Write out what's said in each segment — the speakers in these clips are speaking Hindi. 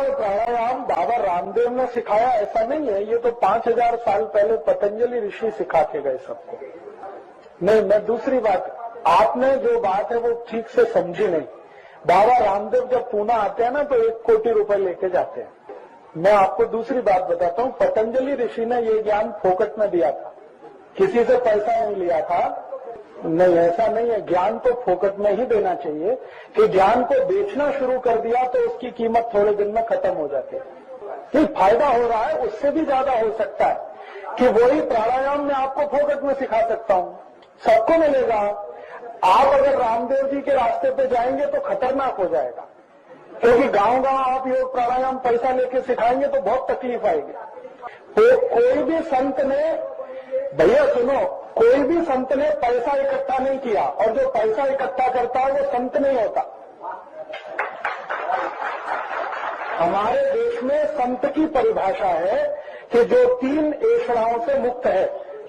और प्राणायाम बाबा रामदेव ने सिखाया ऐसा नहीं है, ये तो 5000 साल पहले पतंजलि ऋषि सिखा के गए सबको। नहीं, मैं दूसरी बात, आपने जो बात है वो ठीक से समझी नहीं। बाबा रामदेव जब पूना आते हैं ना तो 1 कोटि रुपए लेके जाते हैं। मैं आपको दूसरी बात बताता हूँ, पतंजलि ऋषि ने ये ज्ञान फोकट में दिया था, किसी से पैसा नहीं लिया था। नहीं, ऐसा नहीं है, ज्ञान तो फोकट में ही देना चाहिए। कि ज्ञान को बेचना शुरू कर दिया तो उसकी कीमत थोड़े दिन में खत्म हो जाती है। कि फायदा हो रहा है, उससे भी ज्यादा हो सकता है कि वही प्राणायाम मैं आपको फोकट में सिखा सकता हूँ, सबको मिलेगा। आप अगर रामदेव जी के रास्ते पे जाएंगे तो खतरनाक हो जाएगा, क्योंकि गांव आप योग प्राणायाम पैसा लेके सिखाएंगे तो बहुत तकलीफ आएगी। तो कोई भी संत ने, भैया सुनो, कोई भी संत ने पैसा इकट्ठा नहीं किया, और जो पैसा इकट्ठा करता है वो संत नहीं होता। हमारे देश में संत की परिभाषा है कि जो 3 ऐषणाओं से मुक्त है,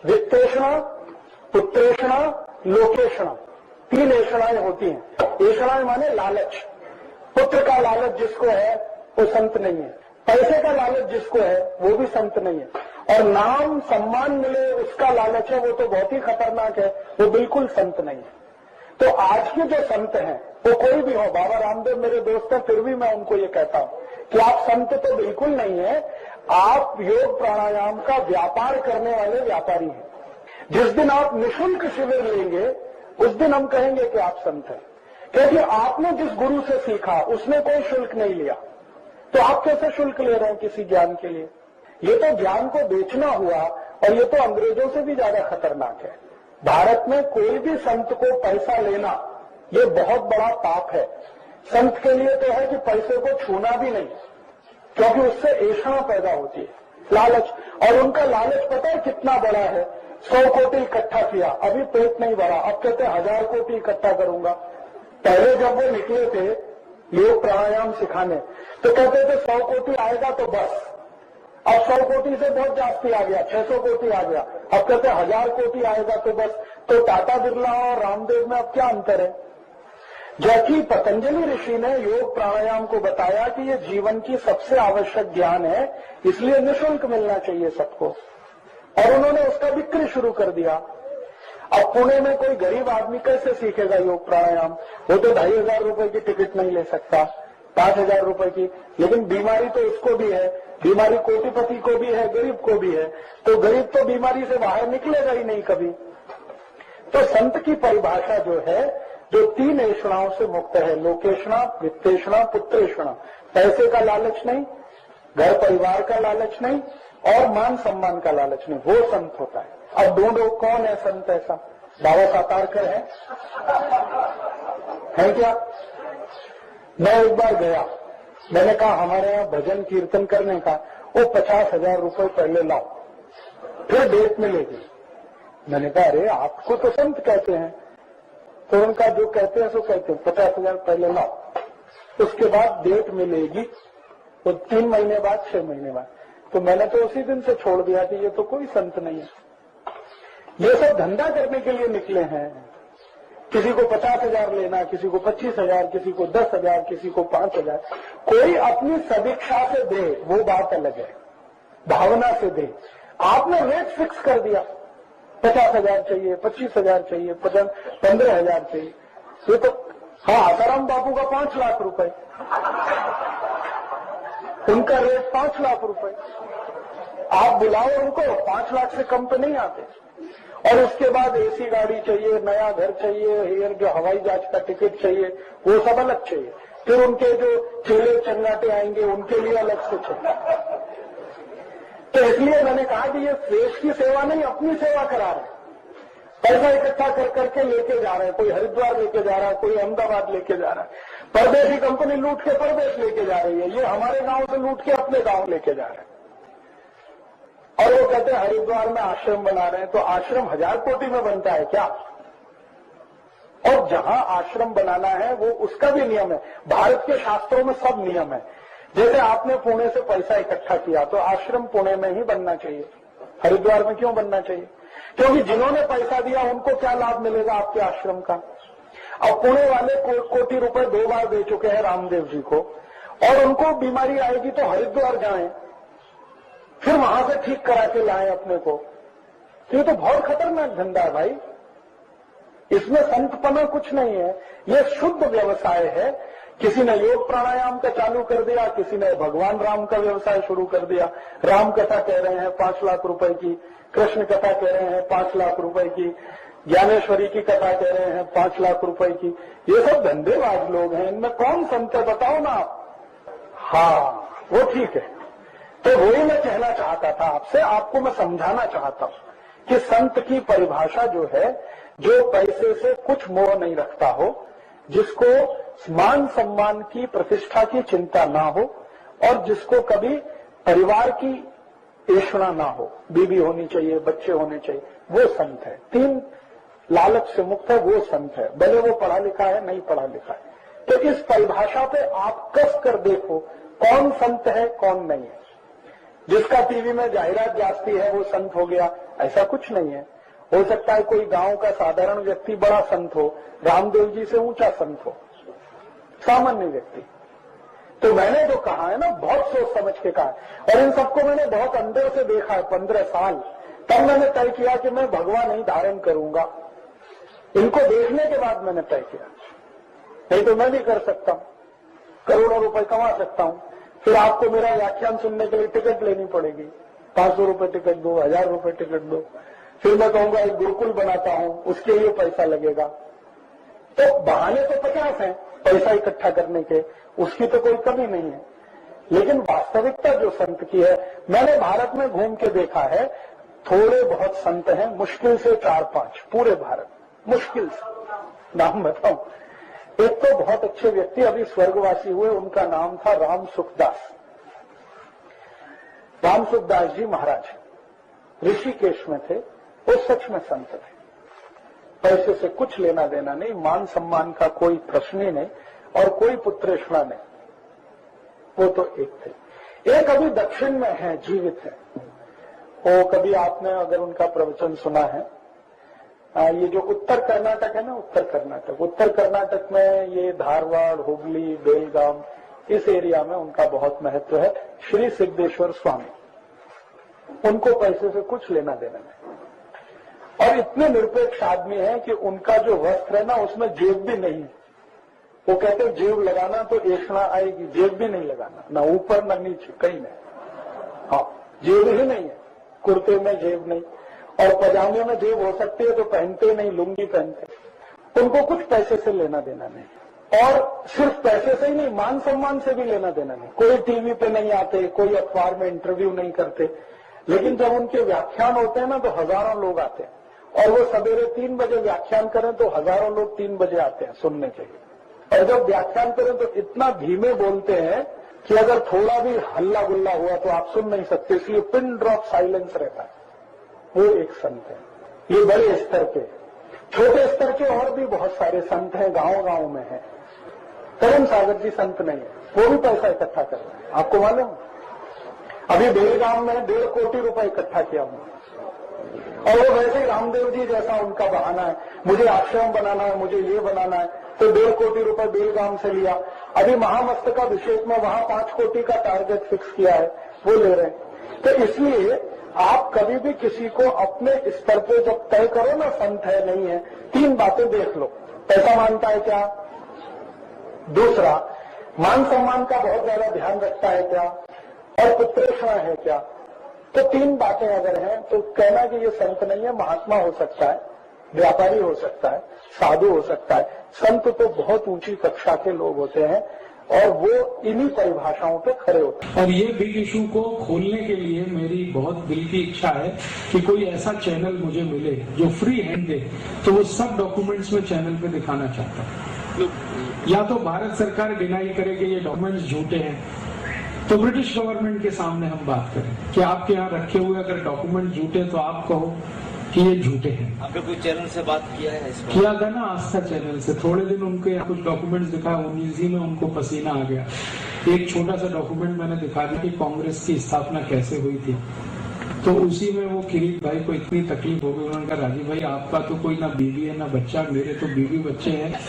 वित्तेषणा, पुत्रेषणा, लोकेषणा, 3 ऐषणाएं होती हैं। ऐषणाएं माने लालच। पुत्र का लालच जिसको है वो संत नहीं है, पैसे का लालच जिसको है वो भी संत नहीं है, और नाम सम्मान मिले उसका लालच है, वो तो बहुत ही खतरनाक है, वो बिल्कुल संत नहीं है। तो आज के जो संत हैं वो कोई भी हो, बाबा रामदेव मेरे दोस्त हैं, फिर भी मैं उनको ये कहता हूं कि आप संत तो बिल्कुल नहीं है, आप योग प्राणायाम का व्यापार करने वाले व्यापारी हैं। जिस दिन आप निःशुल्क शिविर लेंगे उस दिन हम कहेंगे कि आप संत हैं, क्योंकि आपने जिस गुरु से सीखा उसने कोई शुल्क नहीं लिया, तो आप कैसे शुल्क ले रहे हैं किसी ज्ञान के लिए? ये तो ज्ञान को बेचना हुआ, और ये तो अंग्रेजों से भी ज्यादा खतरनाक है। भारत में कोई भी संत को पैसा लेना ये बहुत बड़ा पाप है। संत के लिए तो है कि पैसे को छूना भी नहीं, क्योंकि उससे ऐषणा पैदा होती है, लालच। और उनका लालच पता है कितना बड़ा है? 100 कोटि इकट्ठा किया, अभी पेट नहीं भरा, अब कहते 1000 कोटि इकट्ठा करूंगा। पहले जब वो निकले थे योग प्राणायाम सिखाने तो कहते थे 100 कोटि आएगा तो बस। अब 100 कोटि से बहुत जास्ती आ गया, 600 कोटि आ गया, अब कहते 1000 कोटि आएगा तो बस। तो टाटा बिरला और रामदेव में अब क्या अंतर है? जबकि पतंजलि ऋषि ने योग प्राणायाम को बताया कि ये जीवन की सबसे आवश्यक ज्ञान है, इसलिए निःशुल्क मिलना चाहिए सबको, और उन्होंने उसका बिक्री शुरू कर दिया। अब पुणे में कोई गरीब आदमी कैसे सीखेगा योग प्राणायाम? वो तो 2500 रुपए की टिकट नहीं ले सकता, 5000 रुपए की। लेकिन बीमारी तो उसको भी है, बीमारी कोटिपति को भी है, गरीब को भी है, तो गरीब तो बीमारी से बाहर निकलेगा ही नहीं कभी। तो संत की परिभाषा जो है, जो 3 ऐषणाओं से मुक्त है, लोकेषणा, वित्तेषणा, पुत्रेषणा, पैसे का लालच नहीं, घर परिवार का लालच नहीं, और मान सम्मान का लालच नहीं, वो संत होता है। अब ढूंढो कौन है संत ऐसा? बाबा सातारकर है क्या? मैं एक बार गया, मैंने कहा हमारे यहाँ भजन कीर्तन करने का वो 50,000 रुपए पहले लाओ, फिर डेट मिलेगी। मैंने कहा अरे आपको तो संत कहते हैं, तो उनका जो कहते हैं सो कहते हैं, 50,000 पहले लाओ, उसके बाद डेट मिलेगी, वो 3 महीने बाद, 6 महीने बाद। तो मैंने तो उसी दिन से छोड़ दिया कि ये तो कोई संत नहीं है, ये सब धंधा करने के लिए निकले हैं। किसी को 50,000 लेना, किसी को 25,000, किसी को 10,000, किसी को 5,000। कोई अपनी सदिच्छा से दे वो बात अलग है, भावना से दे। आपने रेट फिक्स कर दिया, 50,000 चाहिए, 25,000 चाहिए, 15,000 चाहिए। ये तो हाँ, आसाराम बापू का 5 लाख रुपए, उनका रेट 5 लाख रुपए। आप बुलाओ उनको, 5 लाख से कम पे नहीं आते। और उसके बाद एसी गाड़ी चाहिए, नया घर चाहिए, एयर जो हवाई जहाज का टिकट चाहिए, वो सब अलग चाहिए। फिर उनके जो चेले चंगाटे आएंगे उनके लिए अलग से चाहिए। तो इसलिए मैंने कहा कि ये देश की सेवा नहीं, अपनी सेवा करा रहे हैं। पैसा इकट्ठा कर करके लेके जा रहे हैं, कोई हरिद्वार लेके जा रहा है, कोई अहमदाबाद लेके जा रहा है। परदेशी कंपनी लूट के परदेश लेके जा रही है, ये हमारे गांव से लूट के अपने गांव लेके जा रहे हैं। और वो कहते हैं हरिद्वार में आश्रम बना रहे हैं, तो आश्रम 1000 कोटि में बनता है क्या? और जहां आश्रम बनाना है वो उसका भी नियम है। भारत के शास्त्रों में सब नियम है। जैसे आपने पुणे से पैसा इकट्ठा किया तो आश्रम पुणे में ही बनना चाहिए, हरिद्वार में क्यों बनना चाहिए? क्योंकि जिन्होंने पैसा दिया उनको क्या लाभ मिलेगा आपके आश्रम का? अब पुणे वाले कोटि रुपए 2 बार दे चुके हैं रामदेव जी को, और उनको बीमारी आएगी तो हरिद्वार जाएं, फिर वहां से ठीक करा के लाएं अपने को। तो ये तो बहुत खतरनाक धंधा है भाई, इसमें संतपना कुछ नहीं है, ये शुद्ध व्यवसाय है। किसी ने योग प्राणायाम का चालू कर दिया, किसी ने भगवान राम का व्यवसाय शुरू कर दिया। राम कथा कह रहे हैं 5 लाख रुपए की, कृष्ण कथा कह रहे हैं 5 लाख रुपए की, ज्ञानेश्वरी की कथा कह रहे हैं 5 लाख रुपए की। ये सब धंधेबाज लोग हैं, इनमें कौन संत है बताओ ना आप। हाँ वो ठीक है, तो वही मैं कहना चाहता था आपसे, आपको मैं समझाना चाहता हूं कि संत की परिभाषा जो है, जो पैसे से कुछ मोह नहीं रखता हो, जिसको मान सम्मान की प्रतिष्ठा की चिंता ना हो, और जिसको कभी परिवार की ऐषणा ना हो, बीवी होनी चाहिए, बच्चे होने चाहिए, वो संत है। 3 लालच से मुक्त है, वो संत है, भले वो पढ़ा लिखा है नहीं पढ़ा लिखा है। तो इस परिभाषा पे आप कस कर देखो कौन संत है कौन नहीं है। जिसका टीवी में जाहिरात जाती है वो संत हो गया, ऐसा कुछ नहीं है। हो सकता है कोई गांव का साधारण व्यक्ति बड़ा संत हो, रामदेव जी से ऊंचा संत हो, सामान्य व्यक्ति। तो मैंने जो कहा है ना, बहुत सोच समझ के कहा है, और इन सबको मैंने बहुत अंदर से देखा है 15 साल। तब मैंने तय किया कि मैं भगवा नहीं धारण करूंगा। इनको देखने के बाद मैंने तय किया, नहीं तो मैं भी कर सकता हूं, करोड़ों रुपए कमा सकता हूं। फिर आपको मेरा व्याख्यान सुनने के लिए टिकट लेनी पड़ेगी, 500 रुपए टिकट दो, 1000 रुपए टिकट दो। फिर मैं कहूंगा एक गुरुकुल बनाता हूं, उसके लिए पैसा लगेगा। तो बहाने तो 50 हैं पैसा इकट्ठा करने के, उसकी तो कोई कमी नहीं है। लेकिन वास्तविकता जो संत की है, मैंने भारत में घूम के देखा है, थोड़े बहुत संत हैं, मुश्किल से 4-5 पूरे भारत, मुश्किल से। नाम बताऊं, एक तो बहुत अच्छे व्यक्ति अभी स्वर्गवासी हुए, उनका नाम था राम सुखदास। राम सुखदास जी महाराज ऋषिकेश में थे, वो सच में संत थे। पैसे से कुछ लेना देना नहीं, मान सम्मान का कोई प्रश्न ही नहीं, और कोई पुत्रेषणा नहीं, वो तो एक थे। एक अभी दक्षिण में है, जीवित है, वो कभी आपने अगर उनका प्रवचन सुना है, ये जो उत्तर कर्नाटक है ना, उत्तर कर्नाटक में ये धारवाड़, हुबली, बेलगाम, इस एरिया में उनका बहुत महत्व है। श्री सिद्धेश्वर स्वामी, उनको पैसे से कुछ लेना देना नहीं, और इतने निरपेक्ष आदमी है कि उनका जो वस्त्र है ना, उसमें जेब भी नहीं है। वो कहते हैं जेब लगाना तो ऐषणा आएगी, जेब भी नहीं लगाना, ना ऊपर ना नीचे, कहीं नहीं। हाँ, जेब ही नहीं है, कुर्ते में जेब नहीं, और पजामे में जेब हो सकती है तो पहनते नहीं, लुंगी पहनते। उनको कुछ पैसे से लेना देना नहीं, और सिर्फ पैसे से ही नहीं, मान सम्मान से भी लेना देना नहीं। कोई टीवी पे नहीं आते, कोई अखबार में इंटरव्यू नहीं करते, लेकिन जब उनके व्याख्यान होते हैं ना तो हजारों लोग आते हैं, और वो सवेरे 3 बजे व्याख्यान करें तो हजारों लोग 3 बजे आते हैं सुनने के लिए। और जब व्याख्यान करें तो इतना धीमे बोलते हैं कि अगर थोड़ा भी हल्ला गुल्ला हुआ तो आप सुन नहीं सकते, इसलिए पिन ड्रॉप साइलेंस रहता है। वो एक संत है। ये बड़े स्तर के, छोटे स्तर के और भी बहुत सारे संत हैं, गांव-गांव में हैं। करण सागर जी संत नहीं है, वो भी पैसा इकट्ठा कर रहे हैं, आपको मालूम। अभी बेलगाम में 1.5 कोटी रुपए इकट्ठा किया उन्होंने, और वो वैसे ही रामदेव जी जैसा उनका बहाना है, मुझे आश्रम बनाना है, मुझे ये बनाना है, तो 1.5 कोटी रुपए बेलगाम से लिया। अभी महामस्तकाभिषेक में वहां 5 कोटी का टारगेट फिक्स किया है, वो ले रहे हैं। तो इसलिए आप कभी भी किसी को अपने स्तर पे जब तय करो ना, संत है नहीं है, 3 बातें देख लो। पैसा मानता है क्या, दूसरा मान सम्मान का बहुत ज्यादा ध्यान रखता है क्या, और पुत्रेषणा है क्या। तो 3 बातें अगर हैं तो कहना कि ये संत नहीं है, महात्मा हो सकता है, व्यापारी हो सकता है, साधु हो सकता है। संत तो बहुत ऊंची कक्षा के लोग होते हैं, और वो इन्हीं परिभाषाओं पे खड़े होते हैं। और ये बिग इशू को खोलने के लिए मेरी बहुत दिल की इच्छा है कि कोई ऐसा चैनल मुझे मिले जो फ्री हैंड दे, तो वो सब डॉक्यूमेंट्स में चैनल पे दिखाना चाहता हूँ। या तो भारत सरकार डिनाई करे कि ये डॉक्यूमेंट्स झूठे हैं, तो ब्रिटिश गवर्नमेंट के सामने हम बात करें कि आपके यहाँ रखे हुए अगर डॉक्यूमेंट झूठे, तो आप कहो कि ये झूठे हैं। आपने कोई चैनल से बात किया है इस किया था ना, आस्था चैनल से। थोड़े दिन उनके यहाँ कुछ डॉक्यूमेंट्स दिखा, उन्हीं में उनको पसीना आ गया। एक छोटा सा डॉक्यूमेंट मैंने दिखा दिया कि कांग्रेस की स्थापना कैसे हुई थी। तो उसी में वो किरीट भाई को इतनी तकलीफ हो गई, उन्होंने कहा राजीव भाई आपका तो कोई ना बीवी है ना बच्चा, मेरे तो बीवी बच्चे हैं,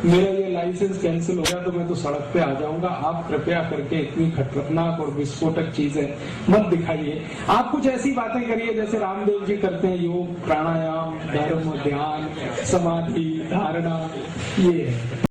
मेरा ये लाइसेंस कैंसिल हो गया तो मैं तो सड़क पे आ जाऊंगा, आप कृपया करके इतनी खतरनाक और विस्फोटक चीजें मत दिखाइए, आप कुछ ऐसी बातें करिए जैसे रामदेव जी करते हैं, योग, प्राणायाम, धर्म, ध्यान, समाधि, धारणा, ये है।